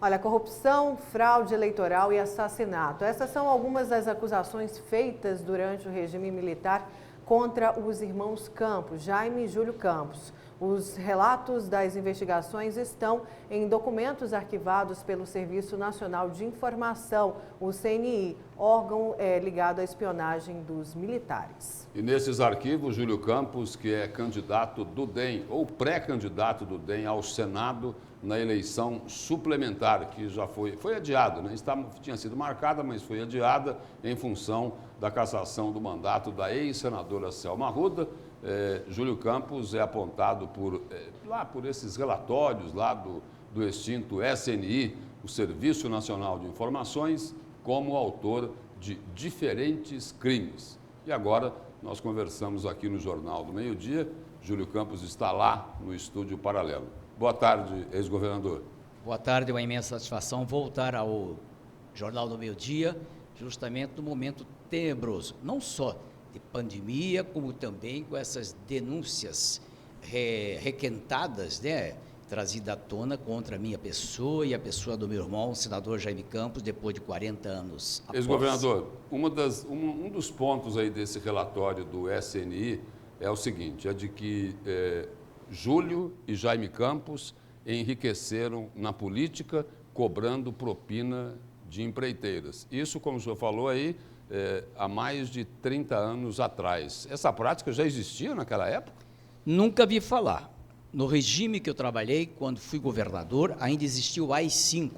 Olha, corrupção, fraude eleitoral e assassinato. Essas são algumas das acusações feitas durante o regime militar contra os irmãos Campos, Jaime e Júlio Campos. Os relatos das investigações estão em documentos arquivados pelo Serviço Nacional de Informação, o CNI, órgão ligado à espionagem dos militares. E nesses arquivos, Júlio Campos, que é candidato do DEM, ou pré-candidato do DEM ao Senado na eleição suplementar, que já foi adiada, né? Tinha sido marcada, mas foi adiada em função da cassação do mandato da ex-senadora Selma Arruda. Júlio Campos é apontado por esses relatórios lá do extinto SNI, o Serviço Nacional de Informações, como autor de diferentes crimes. E agora nós conversamos aqui no Jornal do Meio-Dia. Júlio Campos está lá no estúdio paralelo. Boa tarde, ex-governador. Boa tarde, é uma imensa satisfação voltar ao Jornal do Meio-Dia, justamente no momento tenebroso, não só de pandemia, como também com essas denúncias requentadas, né, trazidas à tona contra a minha pessoa e a pessoa do meu irmão, o senador Jaime Campos, depois de 40 anos após. Ex-governador, um dos pontos aí desse relatório do SNI é o seguinte, é de que Júlio e Jaime Campos enriqueceram na política cobrando propina de empreiteiras. Isso, como o senhor falou aí, há mais de 30 anos atrás. Essa prática já existia naquela época? Nunca vi falar. No regime que eu trabalhei, quando fui governador, ainda existia o AI-5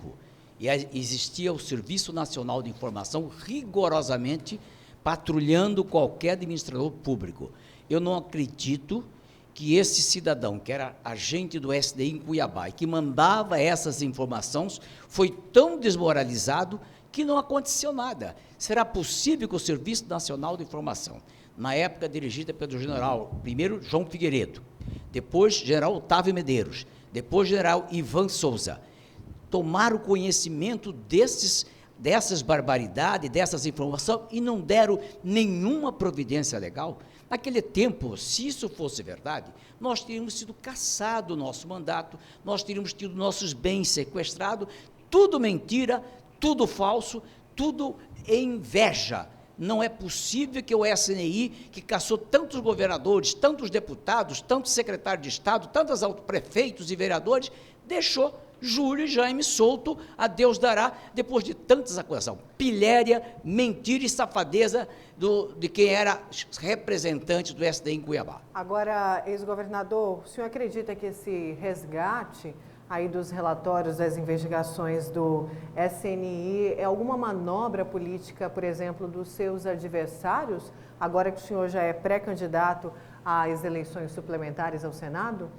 e existia o Serviço Nacional de Informação rigorosamente patrulhando qualquer administrador público. Eu não acredito que esse cidadão, que era agente do SDI em Cuiabá e que mandava essas informações, foi tão desmoralizado que não aconteceu nada. Será possível que o Serviço Nacional de Informação, na época dirigida pelo general, primeiro João Figueiredo, depois general Otávio Medeiros, depois general Ivan Souza, tomaram conhecimento dessas barbaridades, dessas informações e não deram nenhuma providência legal? Naquele tempo, se isso fosse verdade, nós teríamos sido cassados o nosso mandato, nós teríamos tido nossos bens sequestrados, tudo mentira, tudo falso, tudo inveja. Não é possível que o SNI, que caçou tantos governadores, tantos deputados, tantos secretários de Estado, tantos prefeitos e vereadores, deixou Júlio e Jaime solto, a Deus dará, depois de tantas acusações. Pilhéria, mentira e safadeza de quem era representante do SDI em Cuiabá. Agora, ex-governador, o senhor acredita que esse resgate aí dos relatórios das investigações do SNI é alguma manobra política, por exemplo, dos seus adversários, agora que o senhor já é pré-candidato às eleições suplementares ao Senado?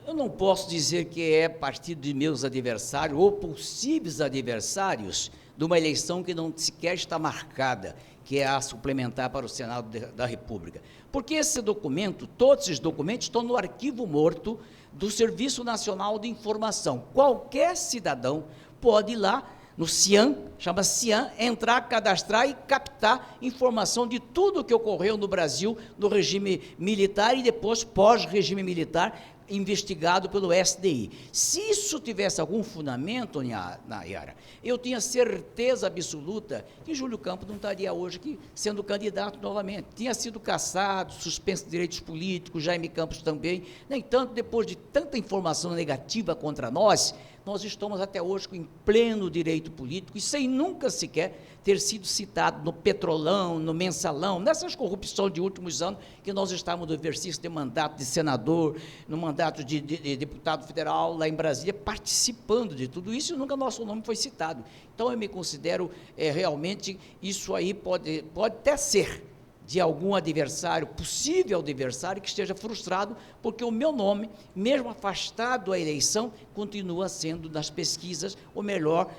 Eu não posso dizer que é partido de meus adversários ou possíveis adversários de uma eleição que não sequer está marcada, que é a suplementar para o Senado da República. Porque esse documento, todos esses documentos estão no arquivo morto do Serviço Nacional de Informação. Qualquer cidadão pode ir lá no CIAN, chama CIAN, entrar, cadastrar e captar informação de tudo o que ocorreu no Brasil, no regime militar e depois pós-regime militar, investigado pelo SDI. Se isso tivesse algum fundamento, Nayara, eu tinha certeza absoluta que Júlio Campos não estaria hoje aqui sendo candidato novamente. Tinha sido cassado, suspenso de direitos políticos, Jaime Campos também. No entanto, depois de tanta informação negativa contra nós estamos até hoje em pleno direito político e sem nunca sequer ter sido citado no Petrolão, no Mensalão, nessas corrupções de últimos anos que nós estávamos no exercício de mandato de senador, no mandato de deputado federal lá em Brasília, participando de tudo isso e nunca nosso nome foi citado. Então eu me considero realmente, isso aí pode até ser de algum adversário, possível adversário, que esteja frustrado, porque o meu nome, mesmo afastado da eleição, continua sendo, nas pesquisas, o melhor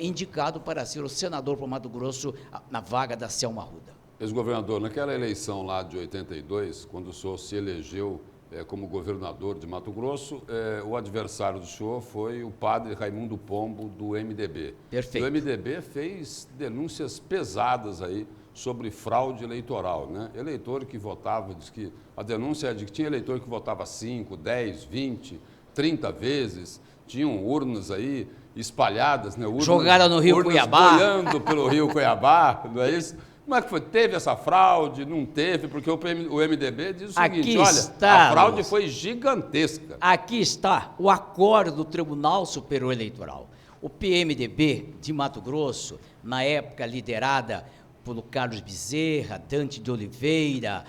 indicado para ser o senador para Mato Grosso na vaga da Selma Arruda. Ex-governador, naquela eleição lá de 82, quando o senhor se elegeu como governador de Mato Grosso, o adversário do senhor foi o padre Raimundo Pombo, do MDB. Perfeito. O MDB fez denúncias pesadas aí sobre fraude eleitoral, né? Eleitor que votava, diz que a denúncia é de que tinha eleitor que votava 5, 10, 20, 30 vezes, tinham urnas aí espalhadas, né? Jogaram no Rio Cuiabá. Boiando pelo Rio Cuiabá, não é isso? Como é que foi? Teve essa fraude? Não teve? Porque o MDB diz o seguinte, olha, a fraude foi gigantesca. Aqui está o acordo do Tribunal Superior Eleitoral. O PMDB de Mato Grosso, na época liderada por Carlos Bezerra, Dante de Oliveira,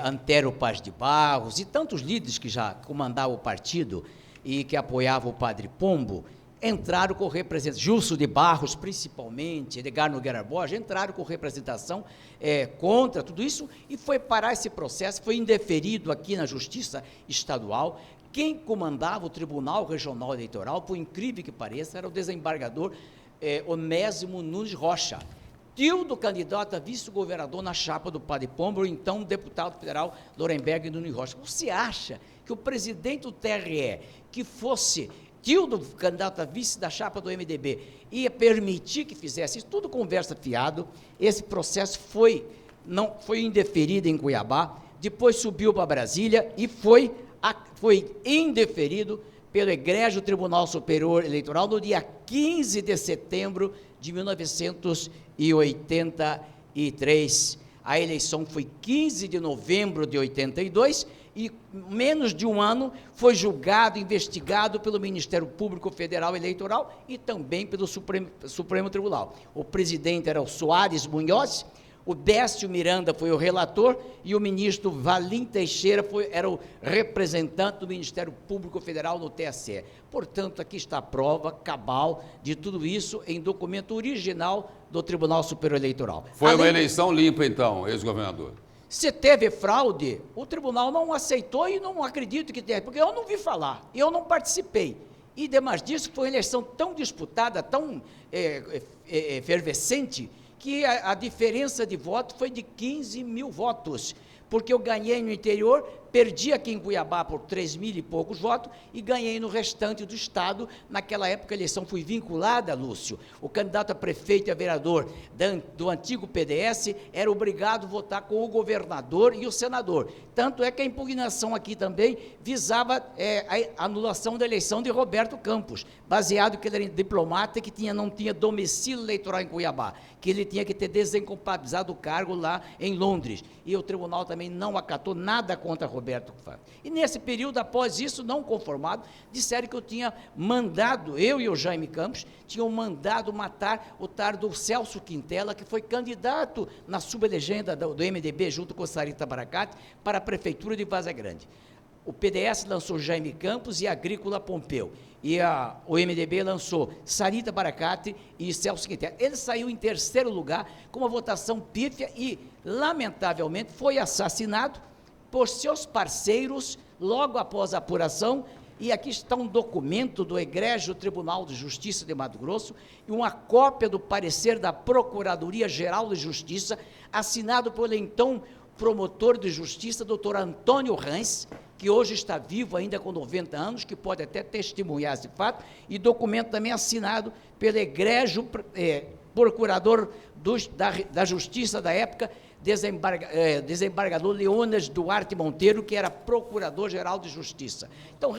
Antero Paz de Barros e tantos líderes que já comandavam o partido e que apoiavam o Padre Pombo, entraram com representação, Justo de Barros principalmente, Edgar Nogueira Borges, entraram com representação contra tudo isso e foi parar esse processo, foi indeferido aqui na Justiça Estadual. Quem comandava o Tribunal Regional Eleitoral, por incrível que pareça, era o desembargador Onésimo Nunes Rocha, tio do candidato a vice-governador na chapa do Padre Pombo, o então deputado federal Lorenberg Nunes Rocha. Você acha que o presidente do TRE, que fosse tio do candidato a vice da chapa do MDB, ia permitir que fizesse isso? Tudo conversa fiado. Esse processo foi indeferido em Cuiabá, depois subiu para Brasília e foi indeferido pelo egrégio Tribunal Superior Eleitoral no dia 15 de setembro de 1983. A eleição foi 15 de novembro de 82 e menos de um ano foi julgado, investigado pelo Ministério Público Federal Eleitoral e também pelo Supremo Tribunal. O presidente era o Soares Munhoz, o Décio Miranda foi o relator e o ministro Valim Teixeira era o representante do Ministério Público Federal no TSE. Portanto, aqui está a prova cabal de tudo isso em documento original do Tribunal Superior Eleitoral. Foi uma eleição limpa, então, ex-governador? Se teve fraude, o tribunal não aceitou e não acredito que tenha, porque eu não vi falar, eu não participei. E, demais disso, foi uma eleição tão disputada, tão efervescente, que a diferença de voto foi de 15 mil votos, porque eu ganhei no interior, perdi aqui em Cuiabá por 3 mil e poucos votos e ganhei no restante do estado. Naquela época a eleição foi vinculada, Lúcio. O candidato a prefeito e a vereador do antigo PDS era obrigado a votar com o governador e o senador. Tanto é que a impugnação aqui também visava a anulação da eleição de Roberto Campos, baseado que ele era diplomata que não tinha domicílio eleitoral em Cuiabá, que ele tinha que ter desincompatibilizado o cargo lá em Londres. E o tribunal também não acatou nada contra Roberto Campos. E nesse período, após isso, não conformado, disseram que eu tinha mandado, eu e o Jaime Campos, tinham mandado matar o tardo Celso Quintela, que foi candidato na sublegenda do MDB, junto com Sarita Baracate, para a Prefeitura de Vaza Grande. O PDS lançou Jaime Campos e Agrícola Pompeu. E o MDB lançou Sarita Baracate e Celso Quintela. Ele saiu em terceiro lugar com uma votação pífia e, lamentavelmente, foi assassinado por seus parceiros logo após a apuração. E aqui está um documento do egrégio Tribunal de Justiça de Mato Grosso e uma cópia do parecer da Procuradoria-Geral de Justiça, assinado pelo então promotor de justiça, doutor Antônio Rans, que hoje está vivo ainda com 90 anos, que pode até testemunhar esse fato, e documento também assinado pelo egrégio procurador da justiça da época, desembargador Leonas Duarte Monteiro, que era procurador-geral de justiça. Então,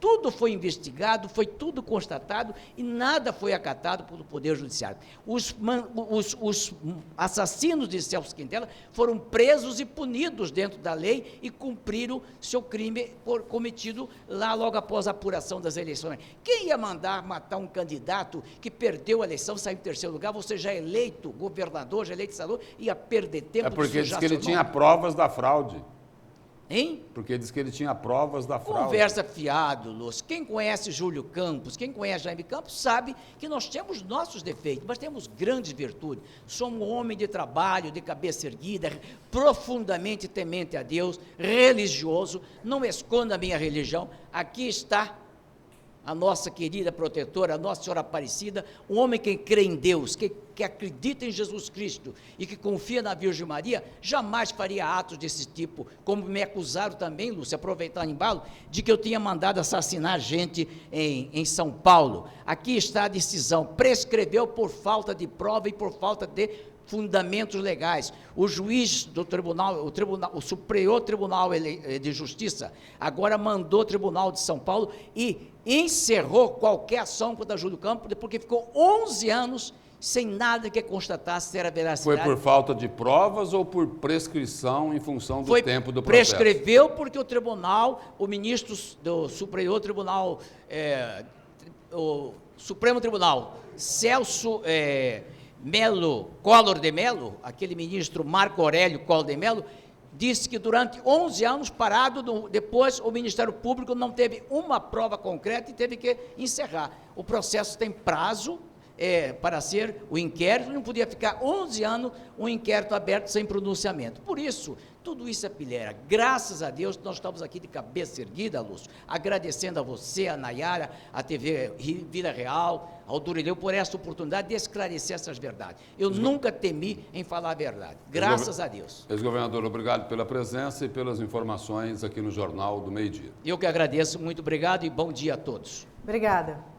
tudo foi investigado, foi tudo constatado e nada foi acatado pelo Poder Judiciário. Os assassinos de Celso Quintela foram presos e punidos dentro da lei e cumpriram seu crime cometido lá logo após a apuração das eleições. Quem ia mandar matar um candidato que perdeu a eleição, saiu em terceiro lugar, você já é eleito governador, já é eleito senador, ia perder tempo? Porque diz que ele tinha provas da fraude. Hein? Porque diz que ele tinha provas da fraude. Conversa fiado, Lúcio. Quem conhece Júlio Campos, quem conhece Jaime Campos, sabe que nós temos nossos defeitos, mas temos grandes virtudes. Somos um homem de trabalho, de cabeça erguida, profundamente temente a Deus, religioso, não escondo a minha religião. Aqui está a nossa querida protetora, a Nossa Senhora Aparecida, um homem que crê em Deus, que acredita em Jesus Cristo e que confia na Virgem Maria, jamais faria atos desse tipo, como me acusaram também, Lúcia, aproveitar o embalo, de que eu tinha mandado assassinar gente em São Paulo. Aqui está a decisão, prescreveu por falta de prova e por falta de fundamentos legais. O juiz do tribunal, o Superior Tribunal de Justiça, agora mandou o Tribunal de São Paulo e encerrou qualquer ação contra Júlio Campos, porque ficou 11 anos sem nada que constatasse ter a veracidade. Foi por falta de provas ou por prescrição em função do tempo do processo? Prescreveu porque o tribunal, o ministro do Superior Tribunal, o Supremo Tribunal, Celso Collor de Mello, aquele ministro Marco Aurélio Collor de Mello, disse que durante 11 anos parado, depois o Ministério Público não teve uma prova concreta e teve que encerrar. O processo tem prazo para ser o inquérito, não podia ficar 11 anos um inquérito aberto sem pronunciamento. Por isso, tudo isso é pilheira. Graças a Deus, nós estamos aqui de cabeça erguida, Lúcio, agradecendo a você, a Nayara, a TV Vida Real, ao Durileu, por essa oportunidade de esclarecer essas verdades. Eu nunca temi em falar a verdade, graças a Deus. Ex-governador, obrigado pela presença e pelas informações aqui no Jornal do Meio-Dia. Eu que agradeço, muito obrigado e bom dia a todos. Obrigada.